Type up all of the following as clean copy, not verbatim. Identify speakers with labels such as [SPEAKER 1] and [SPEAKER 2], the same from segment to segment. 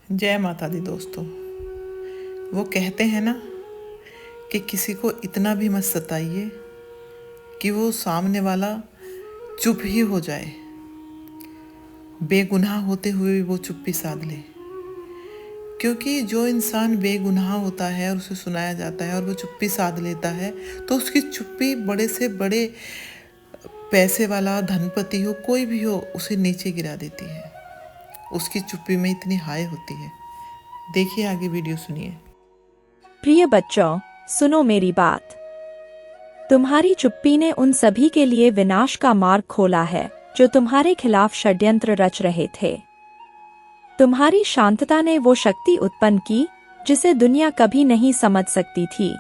[SPEAKER 1] जय माता दी दोस्तों। वो कहते हैं ना कि किसी को इतना भी मत सताइए कि वो सामने वाला चुप ही हो जाए, बेगुनाह होते हुए भी वो चुप्पी साध ले। क्योंकि जो इंसान बेगुनाह होता है और उसे सुनाया जाता है और वो चुप्पी साध लेता है, तो उसकी चुप्पी बड़े से बड़े पैसे वाला, धनपति हो, कोई भी हो, उसे नीचे गिरा देती है। उसकी चुप्पी में इतनी हाय होती है। देखिए, आगे वीडियो सुनिए।
[SPEAKER 2] प्रिय बच्चों, सुनो मेरी बात। तुम्हारी चुप्पी ने उन सभी के लिए विनाश का मार्ग खोला है जो तुम्हारे खिलाफ षड्यंत्र रच रहे थे। तुम्हारी शांतता ने वो शक्ति उत्पन्न की जिसे दुनिया कभी नहीं समझ सकती थी।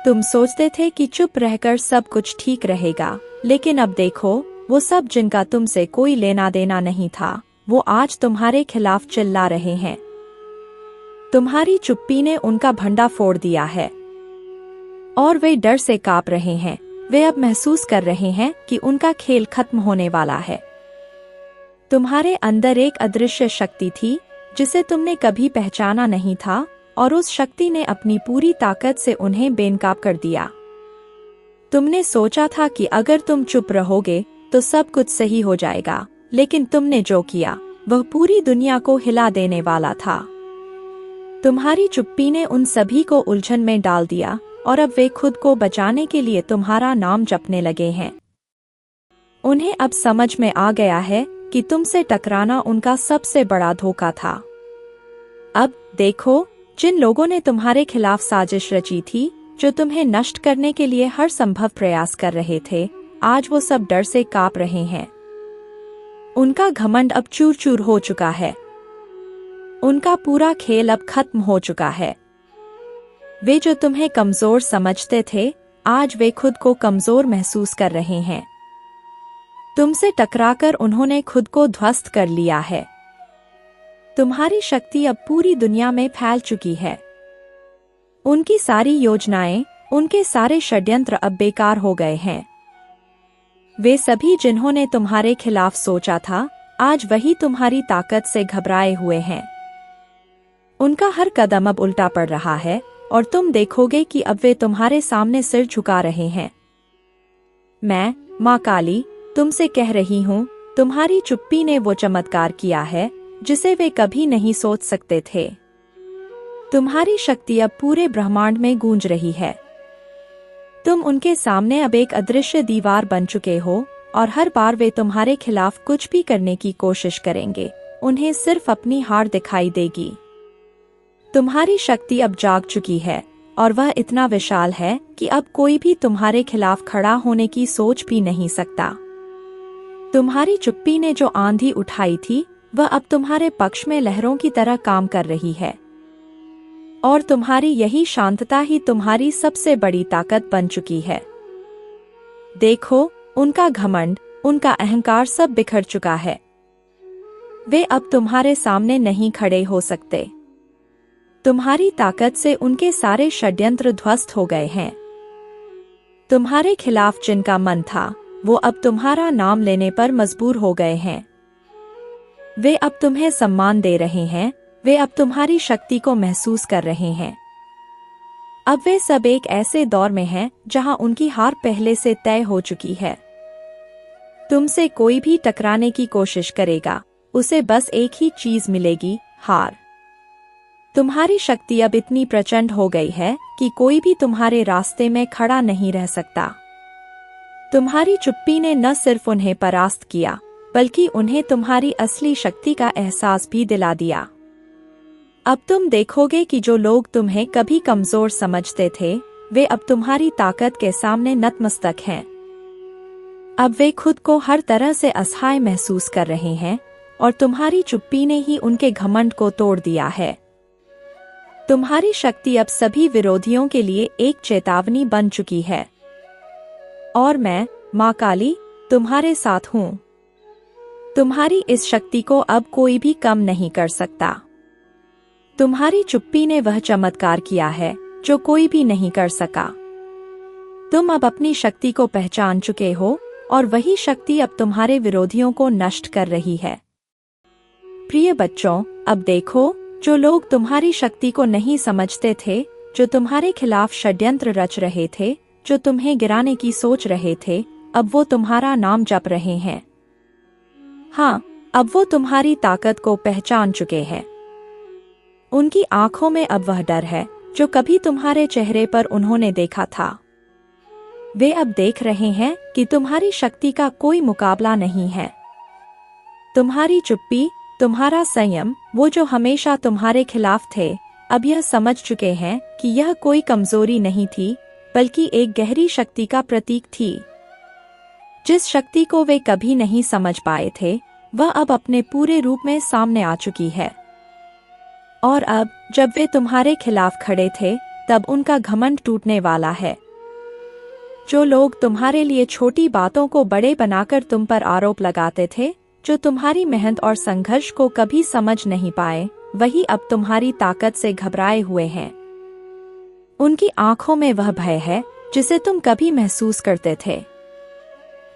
[SPEAKER 2] तुम सोचते थे कि चुप रहकर सब कुछ ठीक रहेगा, लेकिन अब देखो, वो सब जिनका तुमसे कोई लेना देना नहीं था, वो आज तुम्हारे खिलाफ चिल्ला रहे हैं। तुम्हारी चुप्पी ने उनका भंडा फोड़ दिया है और वे डर से कांप रहे हैं। वे अब महसूस कर रहे हैं कि उनका खेल खत्म होने वाला है। तुम्हारे अंदर एक अदृश्य शक्ति थी जिसे तुमने कभी पहचाना नहीं था, और उस शक्ति ने अपनी पूरी ताकत से उन्हें बेनकाब कर दिया। तुमने सोचा था कि अगर तुम चुप रहोगे तो सब कुछ सही हो जाएगा, लेकिन तुमने जो किया वह पूरी दुनिया को हिला देने वाला था। तुम्हारी चुप्पी ने उन सभी को उलझन में डाल दिया और अब वे खुद को बचाने के लिए तुम्हारा नाम जपने लगे हैं। उन्हें अब समझ में आ गया है कि तुमसे टकराना उनका सबसे बड़ा धोखा था। अब देखो, जिन लोगों ने तुम्हारे खिलाफ साजिश रची थी, जो तुम्हें नष्ट करने के लिए हर संभव प्रयास कर रहे थे, आज वो सब डर से कांप रहे हैं। उनका घमंड अब चूर चूर हो चुका है। उनका पूरा खेल अब खत्म हो चुका है। वे जो तुम्हें कमजोर समझते थे, आज वे खुद को कमजोर महसूस कर रहे हैं। तुमसे टकराकर उन्होंने खुद को ध्वस्त कर लिया है। तुम्हारी शक्ति अब पूरी दुनिया में फैल चुकी है। उनकी सारी योजनाएं, उनके सारे षड्यंत्र अब बेकार हो गए हैं। वे सभी जिन्होंने तुम्हारे खिलाफ सोचा था, आज वही तुम्हारी ताकत से घबराए हुए हैं। उनका हर कदम अब उल्टा पड़ रहा है और तुम देखोगे कि अब वे तुम्हारे सामने सिर झुका रहे हैं। मैं, माँ काली, तुमसे कह रही हूँ, तुम्हारी चुप्पी ने वो चमत्कार किया है जिसे वे कभी नहीं सोच सकते थे। तुम्हारी शक्ति अब पूरे ब्रह्मांड में गूंज रही है। तुम उनके सामने अब एक अदृश्य दीवार बन चुके हो, और हर बार वे तुम्हारे खिलाफ कुछ भी करने की कोशिश करेंगे, उन्हें सिर्फ अपनी हार दिखाई देगी। तुम्हारी शक्ति अब जाग चुकी है और वह इतना विशाल है कि अब कोई भी तुम्हारे खिलाफ खड़ा होने की सोच भी नहीं सकता। तुम्हारी चुप्पी ने जो आंधी उठाई थी, वह अब तुम्हारे पक्ष में लहरों की तरह काम कर रही है, और तुम्हारी यही शांतता ही तुम्हारी सबसे बड़ी ताकत बन चुकी है। देखो, उनका घमंड, उनका अहंकार सब बिखर चुका है। वे अब तुम्हारे सामने नहीं खड़े हो सकते। तुम्हारी ताकत से उनके सारे षड्यंत्र ध्वस्त हो गए हैं। तुम्हारे खिलाफ जिनका मन था, वो अब तुम्हारा नाम लेने पर मजबूर हो गए हैं। वे अब तुम्हें सम्मान दे रहे हैं। वे अब तुम्हारी शक्ति को महसूस कर रहे हैं। अब वे सब एक ऐसे दौर में हैं जहां उनकी हार पहले से तय हो चुकी है। तुमसे कोई भी टकराने की कोशिश करेगा, उसे बस एक ही चीज मिलेगी, हार। तुम्हारी शक्ति अब इतनी प्रचंड हो गई है कि कोई भी तुम्हारे रास्ते में खड़ा नहीं रह सकता। तुम्हारी चुप्पी ने न सिर्फ उन्हें परास्त किया, बल्कि उन्हें तुम्हारी असली शक्ति का एहसास भी दिला दिया। अब तुम देखोगे कि जो लोग तुम्हें कभी कमजोर समझते थे, वे अब तुम्हारी ताकत के सामने नतमस्तक हैं। अब वे खुद को हर तरह से असहाय महसूस कर रहे हैं, और तुम्हारी चुप्पी ने ही उनके घमंड को तोड़ दिया है। तुम्हारी शक्ति अब सभी विरोधियों के लिए एक चेतावनी बन चुकी है, और मैं, माँ काली, तुम्हारे साथ हूँ। तुम्हारी इस शक्ति को अब कोई भी कम नहीं कर सकता। तुम्हारी चुप्पी ने वह चमत्कार किया है जो कोई भी नहीं कर सका। तुम अब अपनी शक्ति को पहचान चुके हो, और वही शक्ति अब तुम्हारे विरोधियों को नष्ट कर रही है। प्रिय बच्चों, अब देखो, जो लोग तुम्हारी शक्ति को नहीं समझते थे, जो तुम्हारे खिलाफ षड्यंत्र रच रहे थे, जो तुम्हें गिराने की सोच रहे थे, अब वो तुम्हारा नाम जप रहे हैं। हाँ, अब वो तुम्हारी ताकत को पहचान चुके हैं। उनकी आंखों में अब वह डर है जो कभी तुम्हारे चेहरे पर उन्होंने देखा था। वे अब देख रहे हैं कि तुम्हारी शक्ति का कोई मुकाबला नहीं है। तुम्हारी चुप्पी, तुम्हारा संयम, वो जो हमेशा तुम्हारे खिलाफ थे, अब यह समझ चुके हैं कि यह कोई कमजोरी नहीं थी, बल्कि एक गहरी शक्ति का प्रतीक थी। जिस शक्ति को वे कभी नहीं समझ पाए थे, वह अब अपने पूरे रूप में सामने आ चुकी है। और अब जब वे तुम्हारे खिलाफ खड़े थे, तब उनका घमंड टूटने वाला है। जो लोग तुम्हारे लिए छोटी बातों को बड़े बनाकर तुम पर आरोप लगाते थे, जो तुम्हारी मेहनत और संघर्ष को कभी समझ नहीं पाए, वही अब तुम्हारी ताकत से घबराए हुए हैं। उनकी आंखों में वह भय है जिसे तुम कभी महसूस करते थे।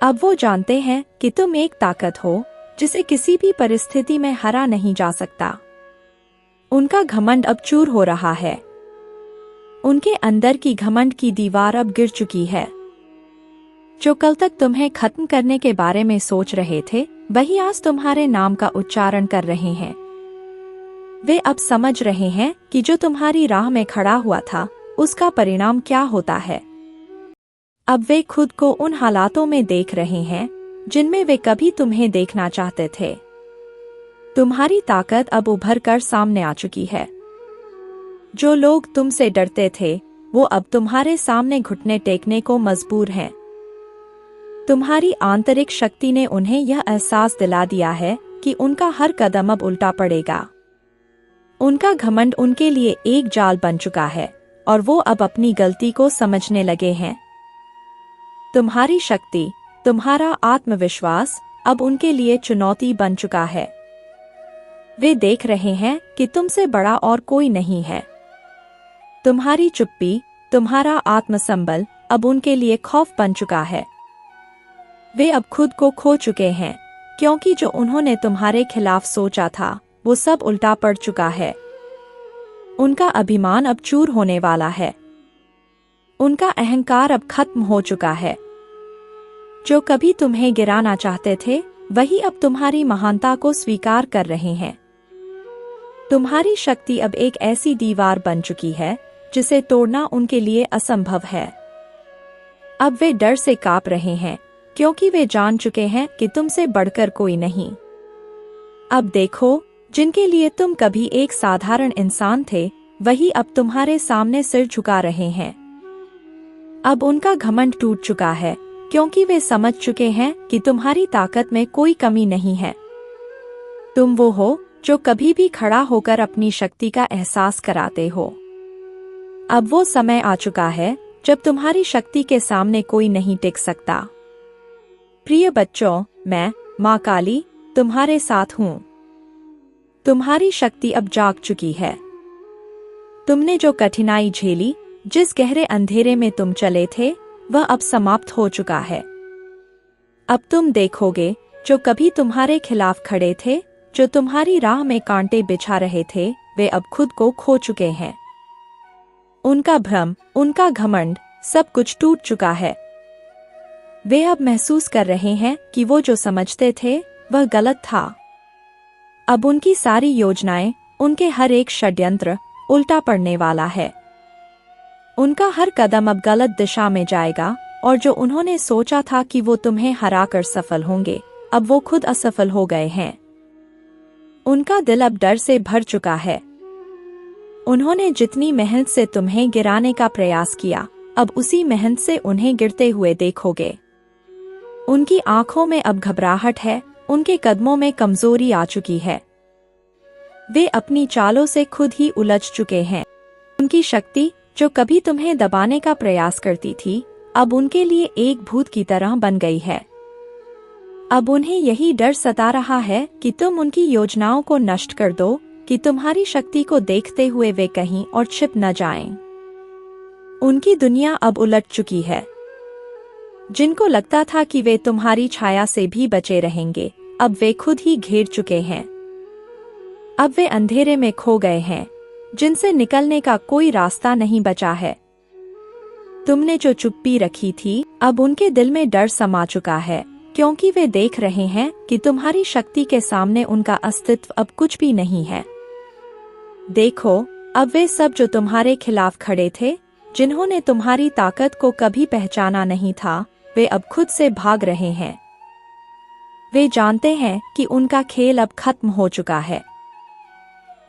[SPEAKER 2] अब वो जानते हैं कि तुम एक ताकत हो जिसे किसी भी परिस्थिति में हरा नहीं जा सकता। उनका घमंड अब चूर हो रहा है। उनके अंदर की घमंड की दीवार अब गिर चुकी है। जो कल तक तुम्हें खत्म करने के बारे में सोच रहे थे, वही आज तुम्हारे नाम का उच्चारण कर रहे हैं। वे अब समझ रहे हैं कि जो तुम्हारी राह में खड़ा हुआ था, उसका परिणाम क्या होता है। अब वे खुद को उन हालातों में देख रहे हैं जिनमें वे कभी तुम्हें देखना चाहते थे। तुम्हारी ताकत अब उभर कर सामने आ चुकी है। जो लोग तुमसे डरते थे, वो अब तुम्हारे सामने घुटने टेकने को मजबूर हैं। तुम्हारी आंतरिक शक्ति ने उन्हें यह एहसास दिला दिया है कि उनका हर कदम अब उल्टा पड़ेगा। उनका घमंड उनके लिए एक जाल बन चुका है और वो अब अपनी गलती को समझने लगे हैं। तुम्हारी शक्ति, तुम्हारा आत्मविश्वास अब उनके लिए चुनौती बन चुका है। वे देख रहे हैं कि तुमसे बड़ा और कोई नहीं है। तुम्हारी चुप्पी, तुम्हारा आत्मसंबल अब उनके लिए खौफ बन चुका है। वे अब खुद को खो चुके हैं, क्योंकि जो उन्होंने तुम्हारे खिलाफ सोचा था, वो सब उल्टा पड़ चुका है। उनका अभिमान अब चूर होने वाला है। उनका अहंकार अब खत्म हो चुका है। जो कभी तुम्हें गिराना चाहते थे, वही अब तुम्हारी महानता को स्वीकार कर रहे हैं। तुम्हारी शक्ति अब एक ऐसी दीवार बन चुकी है जिसे तोड़ना उनके लिए असंभव है। अब वे डर से कांप रहे हैं, क्योंकि वे जान चुके हैं कि तुमसे बढ़कर कोई नहीं। अब देखो, जिनके लिए तुम कभी एक साधारण इंसान थे, वही अब तुम्हारे सामने सिर झुका रहे हैं। अब उनका घमंड टूट चुका है, क्योंकि वे समझ चुके हैं कि तुम्हारी ताकत में कोई कमी नहीं है। तुम वो हो जो कभी भी खड़ा होकर अपनी शक्ति का एहसास कराते हो। अब वो समय आ चुका है जब तुम्हारी शक्ति के सामने कोई नहीं टिक सकता। प्रिय बच्चों, मैं, माँ काली, तुम्हारे साथ हूँ। तुम्हारी शक्ति अब जाग चुकी है। तुमने जो कठिनाई झेली, जिस गहरे अंधेरे में तुम चले थे, वह अब समाप्त हो चुका है। अब तुम देखोगे, जो कभी तुम्हारे खिलाफ खड़े थे, जो तुम्हारी राह में कांटे बिछा रहे थे, वे अब खुद को खो चुके हैं। उनका भ्रम, उनका घमंड, सब कुछ टूट चुका है। वे अब महसूस कर रहे हैं कि वो जो समझते थे, वह गलत था। अब उनकी सारी योजनाएं, उनके हर एक षड्यंत्र उल्टा पड़ने वाला है। उनका हर कदम अब गलत दिशा में जाएगा, और जो उन्होंने सोचा था कि वो तुम्हें हराकर सफल होंगे, अब वो खुद असफल हो गए हैं। उनका दिल अब डर से भर चुका है। उन्होंने जितनी मेहनत से तुम्हें गिराने का प्रयास किया, अब उसी मेहनत से उन्हें गिरते हुए देखोगे। उनकी आंखों में अब घबराहट है, उनके कदमों में कमजोरी आ चुकी है। वे अपनी चालों से खुद ही उलझ चुके हैं। उनकी शक्ति, जो कभी तुम्हें दबाने का प्रयास करती थी, अब उनके लिए एक भूत की तरह बन गई है। अब उन्हें यही डर सता रहा है कि तुम उनकी योजनाओं को नष्ट कर दो, कि तुम्हारी शक्ति को देखते हुए वे कहीं और छिप न जाएं। उनकी दुनिया अब उलट चुकी है। जिनको लगता था कि वे तुम्हारी छाया से भी बचे रहेंगे, अब वे खुद ही घेर चुके हैं। अब वे अंधेरे में खो गए हैं, जिनसे निकलने का कोई रास्ता नहीं बचा है। तुमने जो चुप्पी रखी थी, अब उनके दिल में डर समा चुका है, क्योंकि वे देख रहे हैं कि तुम्हारी शक्ति के सामने उनका अस्तित्व अब कुछ भी नहीं है। देखो, अब वे सब जो तुम्हारे खिलाफ खड़े थे, जिन्होंने तुम्हारी ताकत को कभी पहचाना नहीं था, वे अब खुद से भाग रहे हैं। वे जानते हैं कि उनका खेल अब खत्म हो चुका है।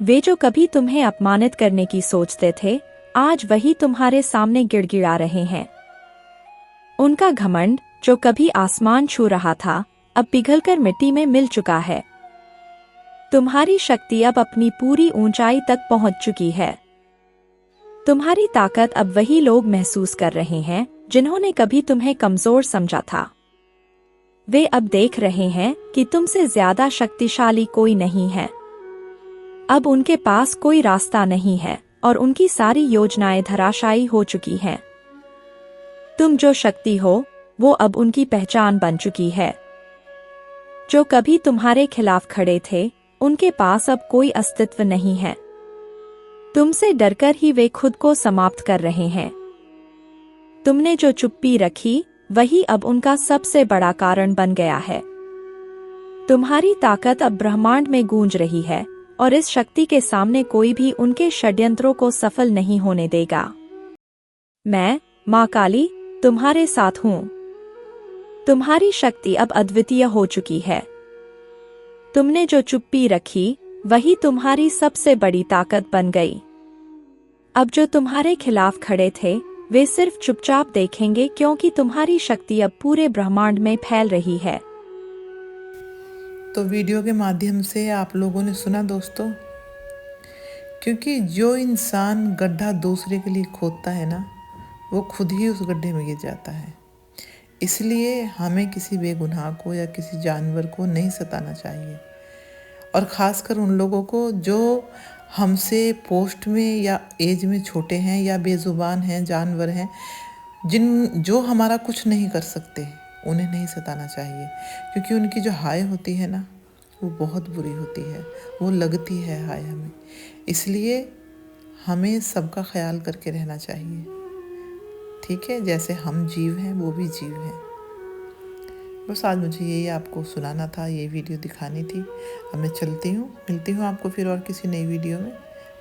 [SPEAKER 2] वे जो कभी तुम्हें अपमानित करने की सोचते थे, आज वही तुम्हारे सामने गिड़गिड़ा रहे हैं। उनका घमंड जो कभी आसमान छू रहा था, अब पिघलकर मिट्टी में मिल चुका है। तुम्हारी शक्ति अब अपनी पूरी ऊंचाई तक पहुंच चुकी है। तुम्हारी ताकत अब वही लोग महसूस कर रहे हैं जिन्होंने कभी तुम्हें कमजोर समझा था। वे अब देख रहे हैं कि तुमसे ज्यादा शक्तिशाली कोई नहीं है। अब उनके पास कोई रास्ता नहीं है और उनकी सारी योजनाएं धराशायी हो चुकी हैं। तुम जो शक्ति हो, वो अब उनकी पहचान बन चुकी है। जो कभी तुम्हारे खिलाफ खड़े थे, उनके पास अब कोई अस्तित्व नहीं है। तुमसे डरकर ही वे खुद को समाप्त कर रहे हैं। तुमने जो चुप्पी रखी, वही अब उनका सबसे बड़ा कारण बन गया है। तुम्हारी ताकत अब ब्रह्मांड में गूंज रही है और इस शक्ति के सामने कोई भी उनके षड्यंत्रों को सफल नहीं होने देगा। मैं, माँ काली, तुम्हारे साथ हूँ। तुम्हारी शक्ति अब अद्वितीय हो चुकी है। तुमने जो चुप्पी रखी, वही तुम्हारी सबसे बड़ी ताकत बन गई। अब जो तुम्हारे खिलाफ खड़े थे, वे सिर्फ चुपचाप देखेंगे, क्योंकि तुम्हारी शक्ति अब पूरे ब्रह्मांड में फैल रही है।
[SPEAKER 1] तो वीडियो के माध्यम से आप लोगों ने सुना दोस्तों, क्योंकि जो इंसान गड्ढा दूसरे के लिए खोदता है ना, वो खुद ही उस गड्ढे में गिर जाता है। इसलिए हमें किसी बेगुनाह को या किसी जानवर को नहीं सताना चाहिए, और ख़ासकर उन लोगों को जो हमसे पोस्ट में या एज में छोटे हैं या बेज़ुबान हैं, जानवर हैं, जो हमारा कुछ नहीं कर सकते, उन्हें नहीं सताना चाहिए। क्योंकि उनकी जो हाय होती है ना, वो बहुत बुरी होती है, वो लगती है हाय हमें। इसलिए हमें सबका ख्याल करके रहना चाहिए, ठीक है। जैसे हम जीव हैं, वो भी जीव हैं। बस आज मुझे यही आपको सुनाना था, ये वीडियो दिखानी थी। अब मैं चलती हूँ, मिलती हूँ आपको फिर और किसी नई वीडियो में।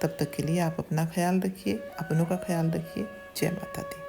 [SPEAKER 1] तब तक के लिए आप अपना ख्याल रखिए, अपनों का ख्याल रखिए। जय माता दी।